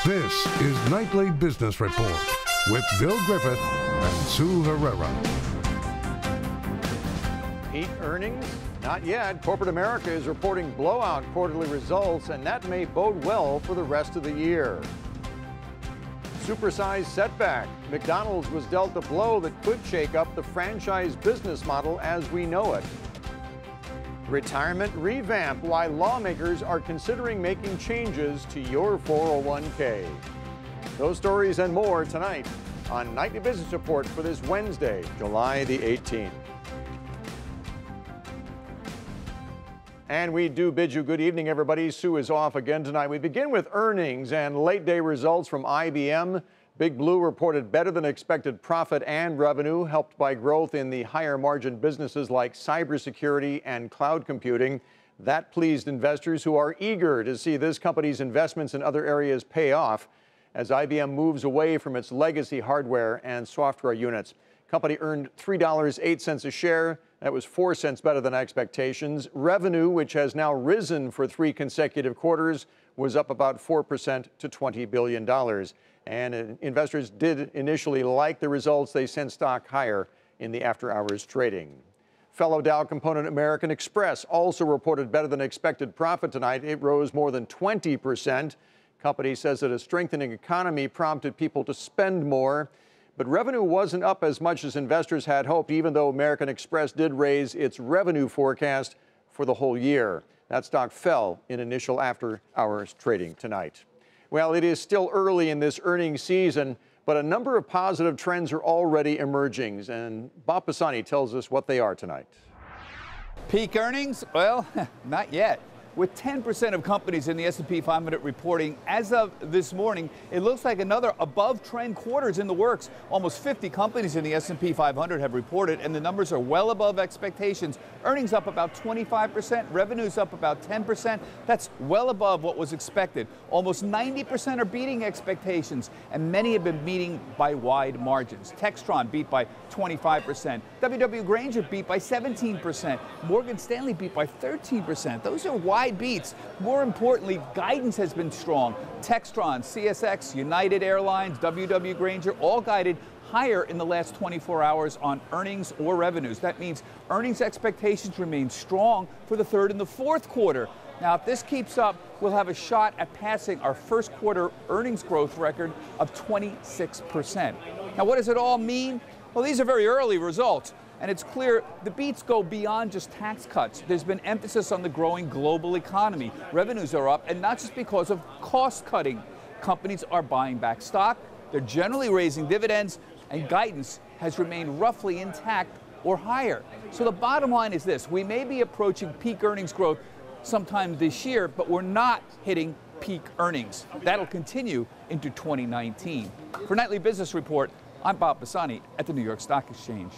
This is Nightly Business Report with Bill Griffith and Sue Herrera. Peak earnings? Not yet. Corporate America is reporting blowout quarterly results, and that may bode well for the rest of the year. Supersized setback. McDonald's was dealt a blow that could shake up the franchise business model as we know it. Retirement revamp. Why lawmakers are considering making changes to your 401k. Those stories and more tonight on Nightly Business Report for this Wednesday, July the 18th. And we do bid you good evening, everybody. Sue is off again tonight. We begin with earnings and late day results from IBM. Big Blue reported better than expected profit and revenue, helped by growth in the higher margin businesses like cybersecurity and cloud computing. That pleased investors who are eager to see this company's investments in other areas pay off as IBM moves away from its legacy hardware and software units. Company earned $3.08 a share. That was 4 cents better than expectations. Revenue, which has now risen for 3 consecutive quarters, was up about 4% to $20 billion. And investors did initially like the results. They sent stock higher in the after-hours trading. Fellow Dow component American Express also reported better than expected profit tonight. It rose more than 20%. Company says that a strengthening economy prompted people to spend more. But revenue wasn't up as much as investors had hoped, even though American Express did raise its revenue forecast for the whole year. That stock fell in initial after-hours trading tonight. Well, it is still early in this earnings season, but a number of positive trends are already emerging, and Bob Pisani tells us what they are tonight. Peak earnings? Well, not yet. With 10% of companies in the S&P 500 reporting as of this morning, it looks like another above-trend quarter is in the works. Almost 50 companies in the S&P 500 have reported, and the numbers are well above expectations. Earnings up about 25%, revenues up about 10%. That's well above what was expected. Almost 90% are beating expectations, and many have been beating by wide margins. Textron beat by 25%. W.W. Grainger beat by 17%. Morgan Stanley beat by 13%. Those are wide beats. More importantly, guidance has been strong. Textron, CSX, United Airlines, W.W. Grainger all guided higher in the last 24 hours on earnings or revenues. That means earnings expectations remain strong for the third and the fourth quarter. Now, if this keeps up, we'll have a shot at passing our first quarter earnings growth record of 26%. Now, what does it all mean? Well, these are very early results. And it's clear the beats go beyond just tax cuts. There's been emphasis on the growing global economy. Revenues are up, and not just because of cost cutting. Companies are buying back stock, they're generally raising dividends, and guidance has remained roughly intact or higher. So the bottom line is this: we may be approaching peak earnings growth sometime this year, but we're not hitting peak earnings. That'll continue into 2019. For Nightly Business Report, I'm Bob Pisani at the New York Stock Exchange.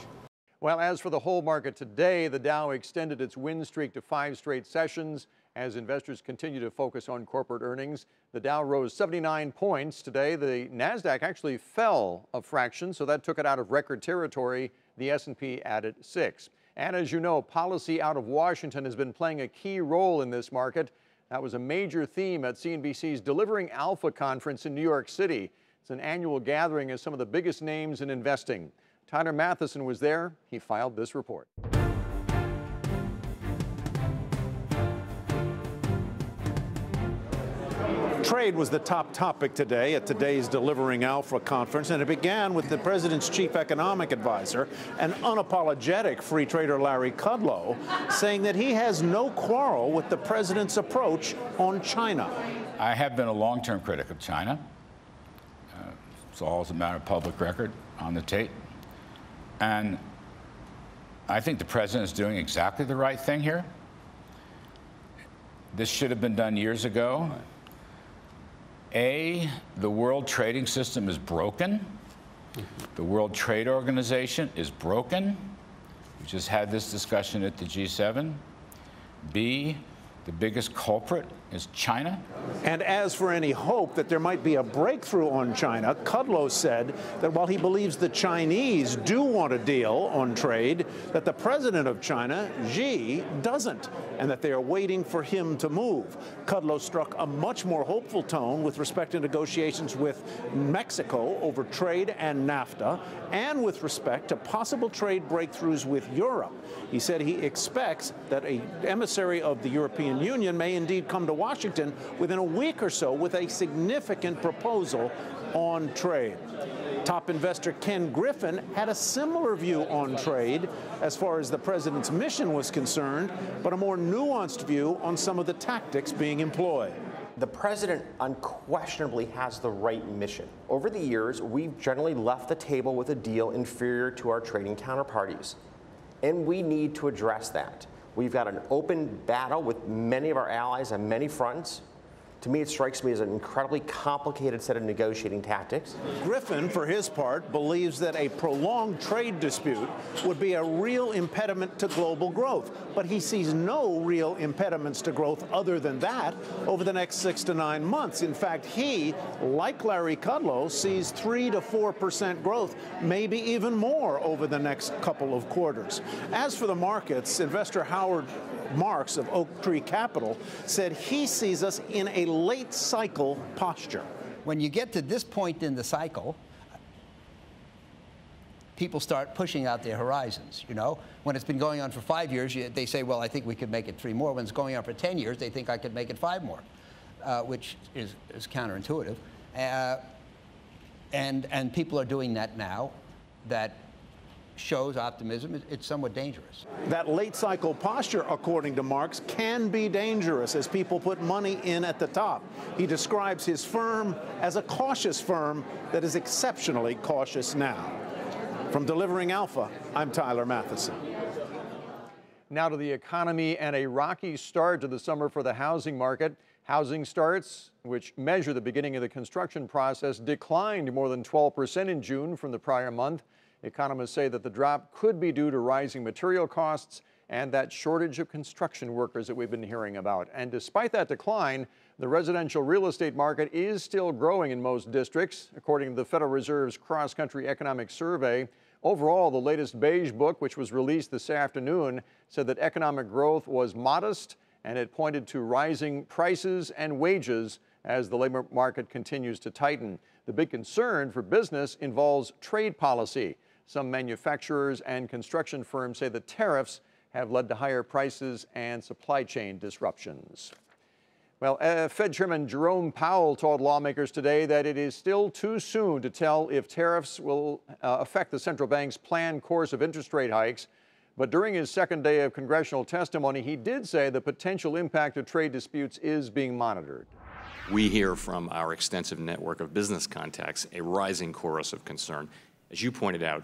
Well, as for the whole market today, the Dow extended its win streak to 5 straight sessions as investors continue to focus on corporate earnings. The Dow rose 79 points today. The Nasdaq actually fell a fraction, so that took it out of record territory. The S&P added 6. And as you know, policy out of Washington has been playing a key role in this market. That was a major theme at CNBC's Delivering Alpha conference in New York City. It's an annual gathering of some of the biggest names in investing. Tyler Matheson was there. He filed this report. Trade was the top topic today at today's Delivering Alpha conference, and it began with the president's chief economic advisor, an unapologetic free trader Larry Kudlow, saying that he has no quarrel with the president's approach on China. I have been a long-term critic of China. It's all as a matter of public record on the tape. And I think the president is doing exactly the right thing here. This should have been done years ago. The world trading system is broken. The World Trade Organization is broken. We just had this discussion at the G7. B, the biggest culprit is China. And as for any hope that there might be a breakthrough on China, Kudlow said that while he believes the Chinese do want a deal on trade, that the president of China, Xi, doesn't, and that they are waiting for him to move. Kudlow struck a much more hopeful tone with respect to negotiations with Mexico over trade and NAFTA, and with respect to possible trade breakthroughs with Europe. He said he expects that an emissary of the European Union may indeed come to Washington within a week or so with a significant proposal on trade. Top investor Ken Griffin had a similar view on trade as far as the president's mission was concerned, but a more nuanced view on some of the tactics being employed. The president unquestionably has the right mission. Over the years, we've generally left the table with a deal inferior to our trading counterparties, and we need to address that. We've got an open battle with many of our allies on many fronts. To me, it strikes me as an incredibly complicated set of negotiating tactics. Griffin, for his part, believes that a prolonged trade dispute would be a real impediment to global growth. But he sees no real impediments to growth other than that over the next 6 to 9 months. In fact, he, like Larry Kudlow, sees 3 to 4% growth, maybe even more over the next couple of quarters. As for the markets, investor Howard Marks of Oak Tree Capital said he sees us in a late cycle posture. When you get to this point in the cycle, people start pushing out their horizons, you know? When it's been going on for 5 years, they say, well, I think we could make it 3 more. When it's going on for 10 years, they think I could make it 5 more, which is counterintuitive. And people are doing that now. That shows optimism. It's somewhat dangerous. That late cycle posture, according to Marks, can be dangerous as people put money in at the top. He describes his firm as a cautious firm that is exceptionally cautious now. From Delivering Alpha, I'm Tyler Matheson. Now to the economy and a rocky start to the summer for the housing market. Housing starts, which measure the beginning of the construction process, declined more than 12% in June from the prior month. Economists say that the drop could be due to rising material costs and that shortage of construction workers that we've been hearing about. And despite that decline, the residential real estate market is still growing in most districts. According to the Federal Reserve's cross-country economic survey, overall, the latest Beige Book, which was released this afternoon, said that economic growth was modest, and it pointed to rising prices and wages as the labor market continues to tighten. The big concern for business involves trade policy. Some manufacturers and construction firms say the tariffs have led to higher prices and supply chain disruptions. Well, Fed Chairman Jerome Powell told lawmakers today that it is still too soon to tell if tariffs will affect the central bank's planned course of interest rate hikes. But during his second day of congressional testimony, he did say the potential impact of trade disputes is being monitored. We hear from our extensive network of business contacts a rising chorus of concern. As you pointed out,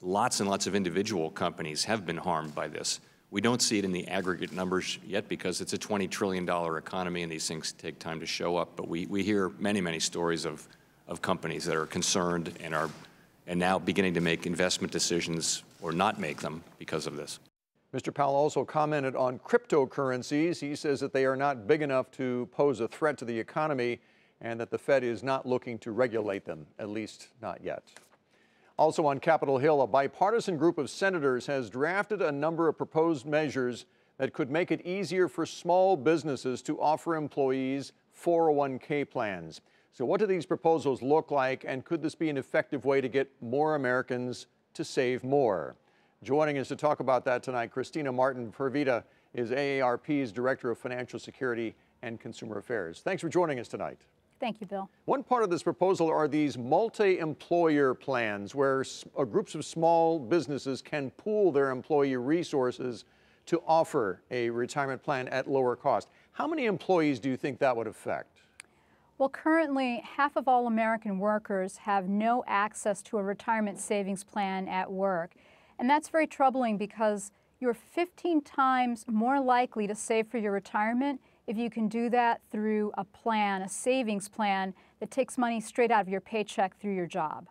lots and lots of individual companies have been harmed by this. We don't see it in the aggregate numbers yet because it's a $20 trillion economy and these things take time to show up. But we hear many, many stories of companies that are concerned and now beginning to make investment decisions or not make them because of this. Mr. Powell also commented on cryptocurrencies. He says that they are not big enough to pose a threat to the economy and that the Fed is not looking to regulate them, at least not yet. Also on Capitol Hill, a bipartisan group of senators has drafted a number of proposed measures that could make it easier for small businesses to offer employees 401k plans. So what do these proposals look like, and could this be an effective way to get more Americans to save more? Joining us to talk about that tonight, Christina Martin Purvita is AARP's Director of Financial Security and Consumer Affairs. Thanks for joining us tonight. Thank you, Bill. One part of this proposal are these multi-employer plans where groups of small businesses can pool their employee resources to offer a retirement plan at lower cost. How many employees do you think that would affect? Well, currently, half of all American workers have no access to a retirement savings plan at work. And that's very troubling because you're 15 times more likely to save for your retirement if you can do that through a plan, a savings plan that takes money straight out of your paycheck through your job.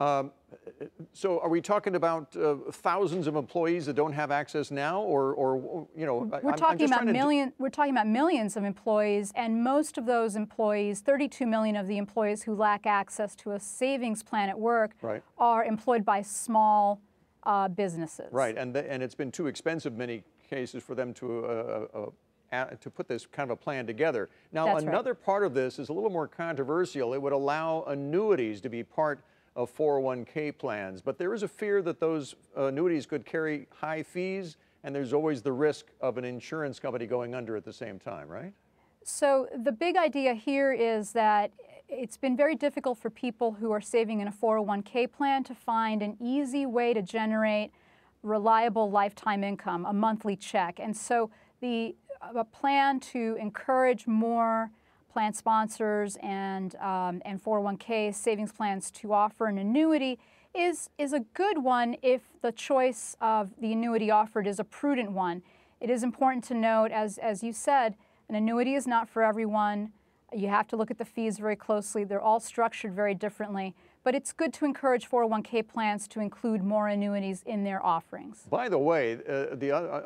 So are we talking about thousands of employees that don't have access now, or you know, we're talking about millions of employees, and most of those employees, 32 million of the employees who lack access to a savings plan at work, are employed by small businesses. Right, and it's been too expensive in many cases for them to put this kind of a plan together. Now, another part of this is a little more controversial. It would allow annuities to be part of 401k plans, but there is a fear that those annuities could carry high fees, and there's always the risk of an insurance company going under at the same time, right? So the big idea here is that it's been very difficult for people who are saving in a 401k plan to find an easy way to generate reliable lifetime income, a monthly check. And so a plan to encourage more plan sponsors and 401k savings plans to offer an annuity is a good one if the choice of the annuity offered is a prudent one. It is important to note, as you said, an annuity is not for everyone. You have to look at the fees very closely. They're all structured very differently. But it's good to encourage 401k plans to include more annuities in their offerings. By the way,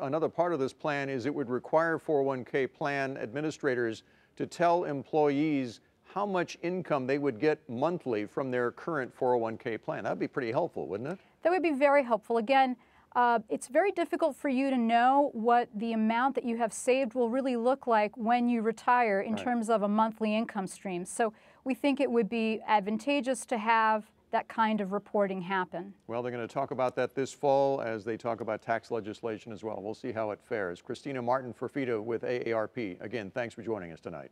another part of this plan is it would require 401k plan administrators to tell employees how much income they would get monthly from their current 401k plan. That would be pretty helpful, wouldn't it? That would be very helpful. Again, it's very difficult for you to know what the amount that you have saved will really look like when you retire in terms of a monthly income stream. So we think it would be advantageous to have that kind of reporting happen. Well, they're going to talk about that this fall as they talk about tax legislation as well. We'll see how it fares. Christina Martin-Ferfita with AARP. Again, thanks for joining us tonight.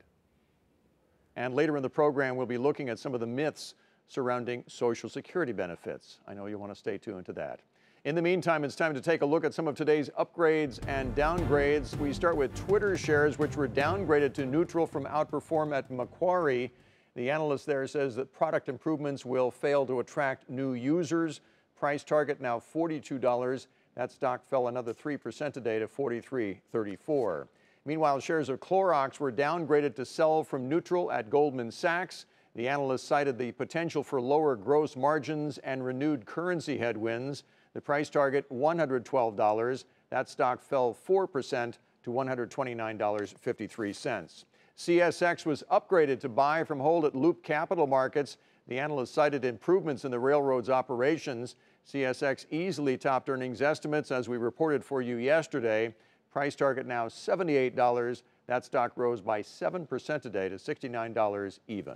And later in the program, we'll be looking at some of the myths surrounding Social Security benefits. I know you want to stay tuned to that. In the meantime, it's time to take a look at some of today's upgrades and downgrades. We start with Twitter shares, which were downgraded to neutral from outperform at Macquarie. The analyst there says that product improvements will fail to attract new users. Price target now $42. That stock fell another 3% today to $43.34. Meanwhile, shares of Clorox were downgraded to sell from neutral at Goldman Sachs. The analyst cited the potential for lower gross margins and renewed currency headwinds. The price target, $112. That stock fell 4% to $129.53. CSX was upgraded to buy from hold at Loop Capital Markets. The analyst cited improvements in the railroad's operations. CSX easily topped earnings estimates, as we reported for you yesterday. Price target now $78. That stock rose by 7% today to $69 even.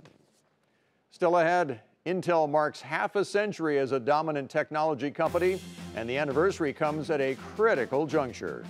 Still ahead, Intel marks half a century as a dominant technology company, and the anniversary comes at a critical juncture.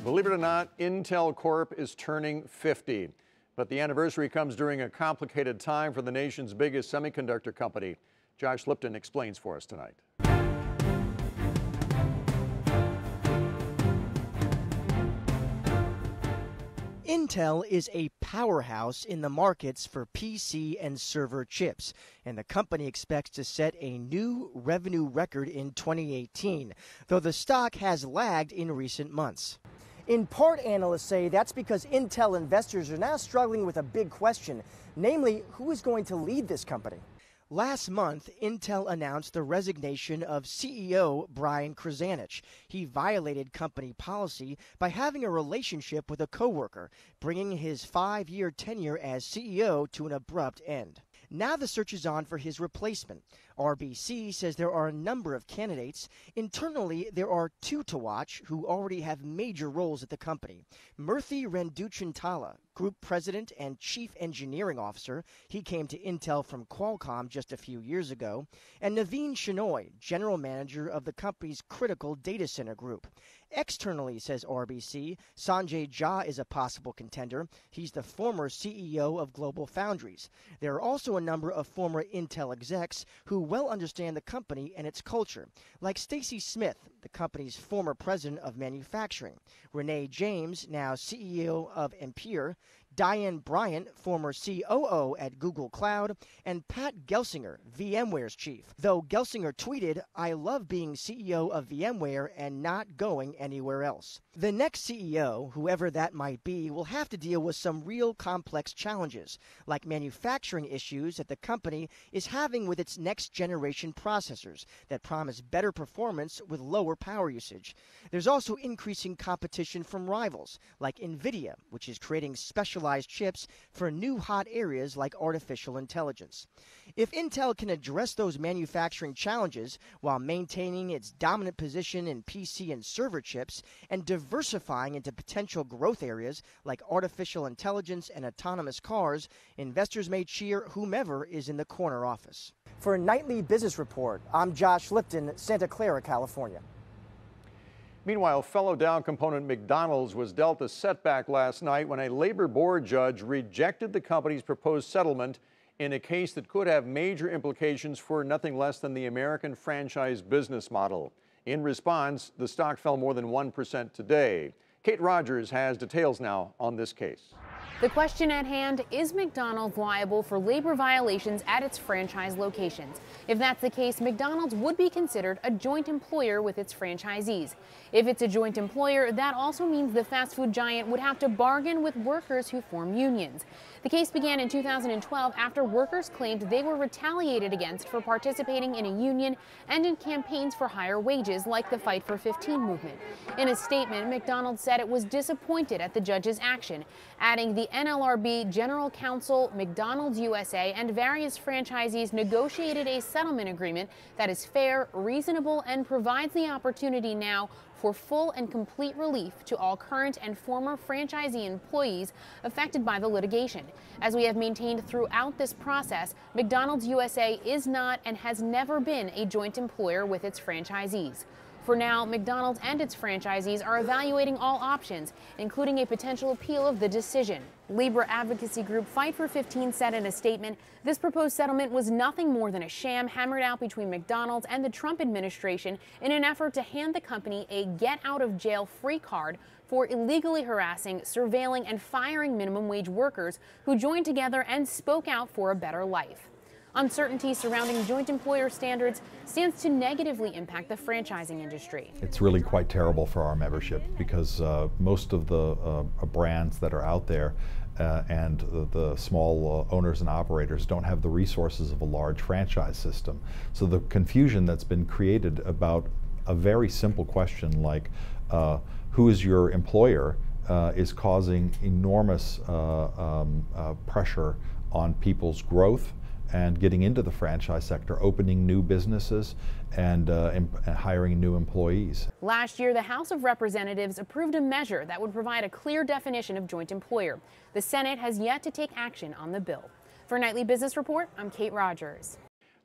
Believe it or not, Intel Corp is turning 50. But the anniversary comes during a complicated time for the nation's biggest semiconductor company. Josh Lipton explains for us tonight. Intel is a powerhouse in the markets for PC and server chips, and the company expects to set a new revenue record in 2018, though the stock has lagged in recent months. In part, analysts say that's because Intel investors are now struggling with a big question, namely, who is going to lead this company? Last month, Intel announced the resignation of CEO Brian Krzanich. He violated company policy by having a relationship with a coworker, bringing his 5-year tenure as CEO to an abrupt end. Now the search is on for his replacement. RBC says there are a number of candidates. Internally, there are 2 to watch who already have major roles at the company. Murthy Renduchintala, Group President and Chief Engineering Officer. He came to Intel from Qualcomm just a few years ago. And Naveen Shenoy, General Manager of the company's critical data center group. Externally, says RBC, Sanjay Jha is a possible contender. He's the former CEO of Global Foundries. There are also a number of former Intel execs who well understand the company and its culture, like Stacy Smith, the company's former president of manufacturing, Renee James, now CEO of Impure, Diane Bryant, former COO at Google Cloud, and Pat Gelsinger, VMware's chief. Though Gelsinger tweeted, "I love being CEO of VMware and not going anywhere else." The next CEO, whoever that might be, will have to deal with some real complex challenges, like manufacturing issues that the company is having with its next-generation processors that promise better performance with lower power usage. There's also increasing competition from rivals, like NVIDIA, which is creating specialized chips for new hot areas like artificial intelligence. If Intel can address those manufacturing challenges while maintaining its dominant position in PC and server chips and diversifying into potential growth areas like artificial intelligence and autonomous cars, investors may cheer whomever is in the corner office. For a Nightly Business Report, I'm Josh Lipton, Santa Clara, California. Meanwhile, fellow Dow component McDonald's was dealt a setback last night when a labor board judge rejected the company's proposed settlement in a case that could have major implications for nothing less than the American franchise business model. In response, the stock fell more than 1% today. Kate Rogers has details now on this case. The question at hand, is McDonald's liable for labor violations at its franchise locations? If that's the case, McDonald's would be considered a joint employer with its franchisees. If it's a joint employer, that also means the fast food giant would have to bargain with workers who form unions. The case began in 2012 after workers claimed they were retaliated against for participating in a union and in campaigns for higher wages like the Fight for 15 movement. In a statement, McDonald's said it was disappointed at the judge's action, adding the NLRB, General Counsel, McDonald's USA, and various franchisees negotiated a settlement agreement that is fair, reasonable, and provides the opportunity now for full and complete relief to all current and former franchisee employees affected by the litigation. As we have maintained throughout this process, McDonald's USA is not and has never been a joint employer with its franchisees. For now, McDonald's and its franchisees are evaluating all options, including a potential appeal of the decision. Labor advocacy group Fight for 15 said in a statement, this proposed settlement was nothing more than a sham hammered out between McDonald's and the Trump administration in an effort to hand the company a get-out-of-jail-free card for illegally harassing, surveilling, and firing minimum wage workers who joined together and spoke out for a better life. Uncertainty surrounding joint employer standards stands to negatively impact the franchising industry. It's really quite terrible for our membership because most of the brands that are out there and the small owners and operators don't have the resources of a large franchise system. So the confusion that's been created about a very simple question like who is your employer is causing enormous pressure on people's growth and getting into the franchise sector, opening new businesses and hiring new employees. Last year, the House of Representatives approved a measure that would provide a clear definition of joint employer. The Senate has yet to take action on the bill. For Nightly Business Report, I'm Kate Rogers.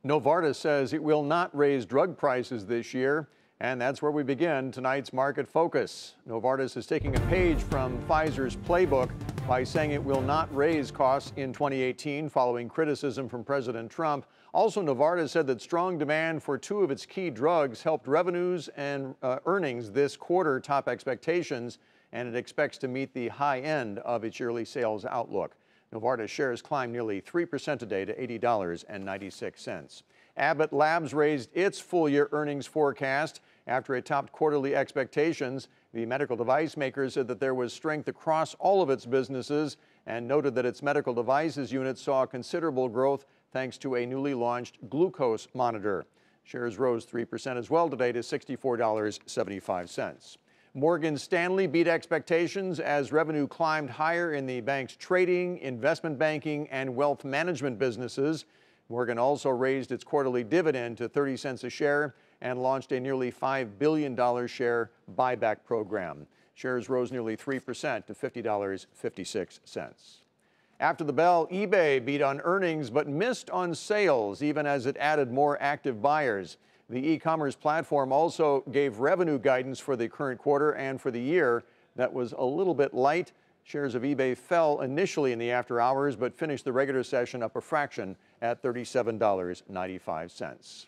Novartis says it will not raise drug prices this year, and that's where we begin tonight's market focus. Novartis is taking a page from Pfizer's playbook by saying it will not raise costs in 2018 following criticism from President Trump. Also, Novartis said that strong demand for two of its key drugs helped revenues and earnings this quarter top expectations, and it expects to meet the high end of its yearly sales outlook. Novartis shares climbed nearly 3% today to $80.96. Abbott Labs raised its full-year earnings forecast after it topped quarterly expectations. The medical device maker said that there was strength across all of its businesses and noted that its medical devices unit saw considerable growth thanks to a newly launched glucose monitor. Shares rose 3% as well today to $64.75. Morgan Stanley beat expectations as revenue climbed higher in the bank's trading, investment banking, and wealth management businesses. Morgan also raised its quarterly dividend to 30 cents a share and launched a nearly $5 billion share buyback program. Shares rose nearly 3% to $50.56. After the bell, eBay beat on earnings but missed on sales, even as it added more active buyers. The e-commerce platform also gave revenue guidance for the current quarter and for the year that was a little bit light. Shares of eBay fell initially in the after hours but finished the regular session up a fraction at $37.95.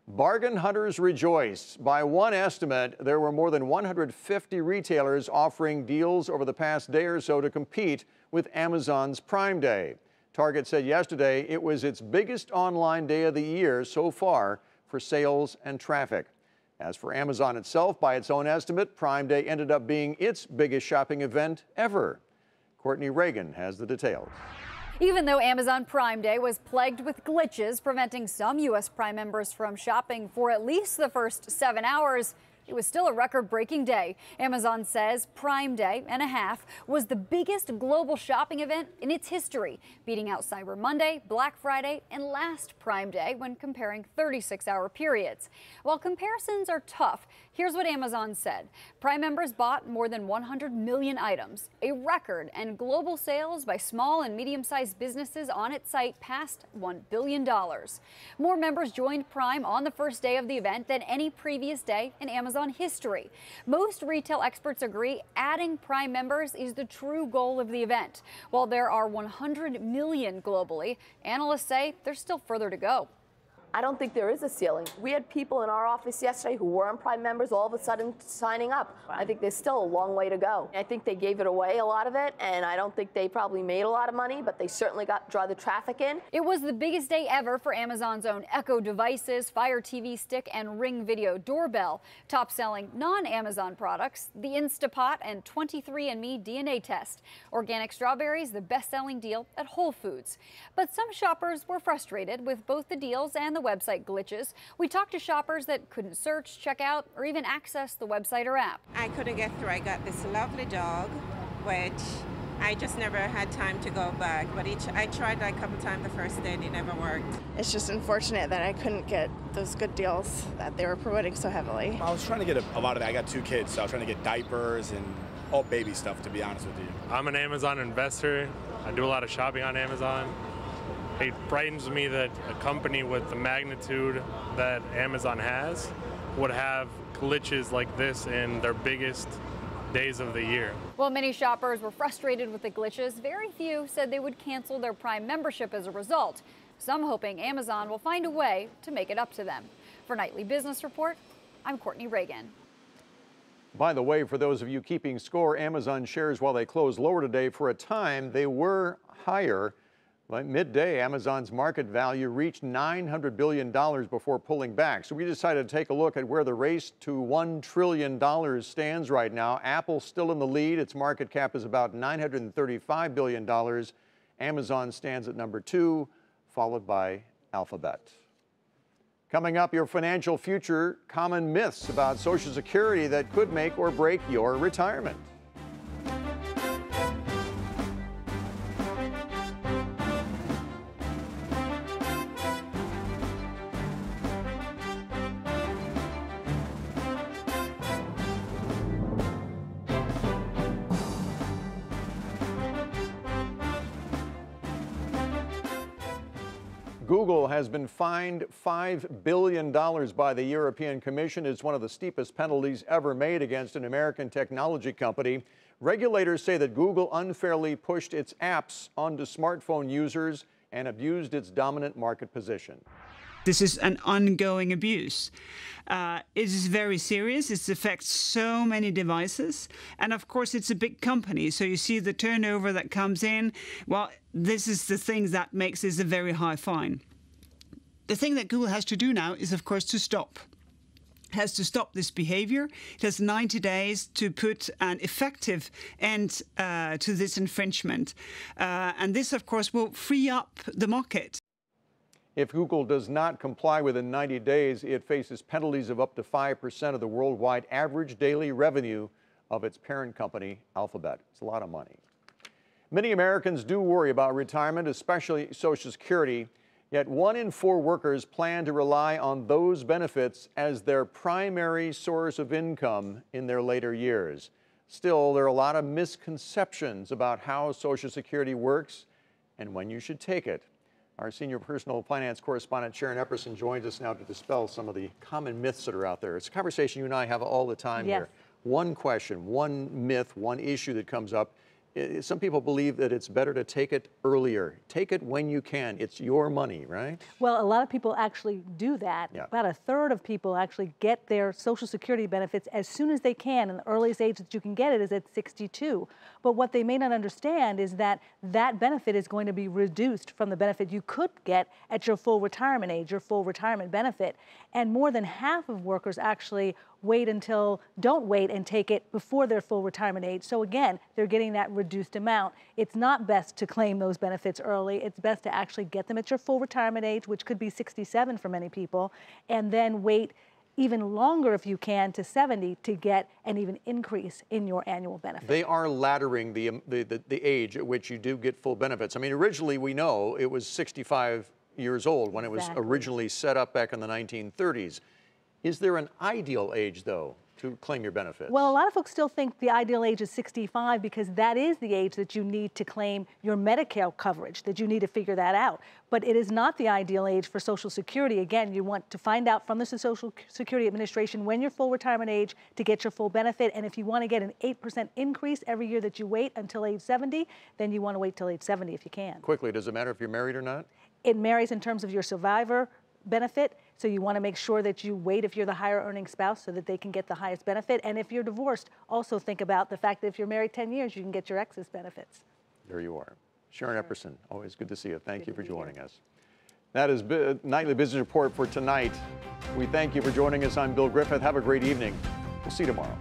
Bargain hunters rejoice. By one estimate, there were more than 150 retailers offering deals over the past day or so to compete with Amazon's Prime Day. Target said yesterday it was its biggest online day of the year so far for sales and traffic. As for Amazon itself, by its own estimate, Prime Day ended up being its biggest shopping event ever. Courtney Reagan has the details. Even though Amazon Prime Day was plagued with glitches, preventing some U.S. Prime members from shopping for at least the first 7 hours, it was still a record-breaking day. Amazon says Prime Day and a half was the biggest global shopping event in its history, beating out Cyber Monday, Black Friday, and last Prime Day when comparing 36-hour periods. While comparisons are tough, here's what Amazon said. Prime members bought more than 100 million items, a record, and global sales by small and medium-sized businesses on its site passed $1 billion. More members joined Prime on the first day of the event than any previous day in Amazon history. Most retail experts agree adding Prime members is the true goal of the event. While there are 100 million globally, analysts say there's still further to go. I don't think there is a ceiling. We had people in our office yesterday who weren't Prime members all of a sudden signing up. I think there's still a long way to go. I think they gave it away, a lot of it, and I don't think they probably made a lot of money, but they certainly draw the traffic in. It was the biggest day ever for Amazon's own Echo devices, Fire TV Stick, and Ring Video doorbell. Top-selling non-Amazon products, the Instapot and 23andMe DNA test. Organic strawberries, the best-selling deal at Whole Foods. But some shoppers were frustrated with both the deals and the website glitches. We talked to shoppers that couldn't search, check out, or even access the website or app. I couldn't get through. I got this lovely dog, which I just never had time to go back. But I tried like a couple times the first day and it never worked. It's just unfortunate that I couldn't get those good deals that they were promoting so heavily. I was trying to get a lot of that. I got 2 kids, so I was trying to get diapers and all baby stuff, to be honest with you. I'm an Amazon investor. I do a lot of shopping on Amazon. It frightens me that a company with the magnitude that Amazon has would have glitches like this in their biggest days of the year. While many shoppers were frustrated with the glitches, very few said they would cancel their Prime membership as a result. Some hoping Amazon will find a way to make it up to them. For Nightly Business Report, I'm Courtney Reagan. By the way, for those of you keeping score, Amazon shares, while they closed lower today for a time, they were higher. By midday, Amazon's market value reached $900 billion before pulling back. So we decided to take a look at where the race to $1 trillion stands right now. Apple's still in the lead. Its market cap is about $935 billion. Amazon stands at number 2, followed by Alphabet. Coming up, your financial future, common myths about Social Security that could make or break your retirement. Google has been fined $5 billion by the European Commission. It's one of the steepest penalties ever made against an American technology company. Regulators say that Google unfairly pushed its apps onto smartphone users and abused its dominant market position. This is an ongoing abuse. It is very serious. It affects so many devices. And of course, it's a big company. So you see the turnover that comes in. Well, this is the thing that makes this a very high fine. The thing that Google has to do now is, of course, to stop. It has to stop this behavior. It has 90 days to put an effective end to this infringement. And this, of course, will free up the market. If Google does not comply within 90 days, it faces penalties of up to 5% of the worldwide average daily revenue of its parent company, Alphabet. It's a lot of money. Many Americans do worry about retirement, especially Social Security, yet 1 in 4 workers plan to rely on those benefits as their primary source of income in their later years. Still, there are a lot of misconceptions about how Social Security works and when you should take it. Our senior personal finance correspondent, Sharon Epperson, joins us now to dispel some of the common myths that are out there. It's a conversation you and I have all the time here. One question, one myth, one issue that comes up, some people believe that it's better to take it earlier. Take it when you can. It's your money, right? Well, a lot of people actually do that. Yeah. About a third of people actually get their Social Security benefits as soon as they can, and the earliest age that you can get it is at 62. But what they may not understand is that that benefit is going to be reduced from the benefit you could get at your full retirement age, your full retirement benefit. And more than half of workers actually don't wait and take it before their full retirement age. So again, they're getting that reduced amount. It's not best to claim those benefits early. It's best to actually get them at your full retirement age, which could be 67 for many people, and then wait even longer if you can to 70 to get an even increase in your annual benefit. They are laddering the age at which you do get full benefits. I mean, originally we know it was 65 years old when it was originally set up back in the 1930s. Is there an ideal age, though, to claim your benefits? Well, a lot of folks still think the ideal age is 65 because that is the age that you need to claim your Medicare coverage, that you need to figure that out. But it is not the ideal age for Social Security. Again, you want to find out from the Social Security Administration when your full retirement age to get your full benefit. And if you want to get an 8% increase every year that you wait until age 70, then you want to wait till age 70 if you can. Quickly, does it matter if you're married or not? It marries in terms of your survivor benefit. So you want to make sure that you wait if you're the higher earning spouse so that they can get the highest benefit. And if you're divorced, also think about the fact that if you're married 10 years, you can get your ex's benefits. There you are. Sharon Epperson, always good to see you. Thank you for joining us. That is Nightly Business Report for tonight. We thank you for joining us. I'm Bill Griffith. Have a great evening. We'll see you tomorrow.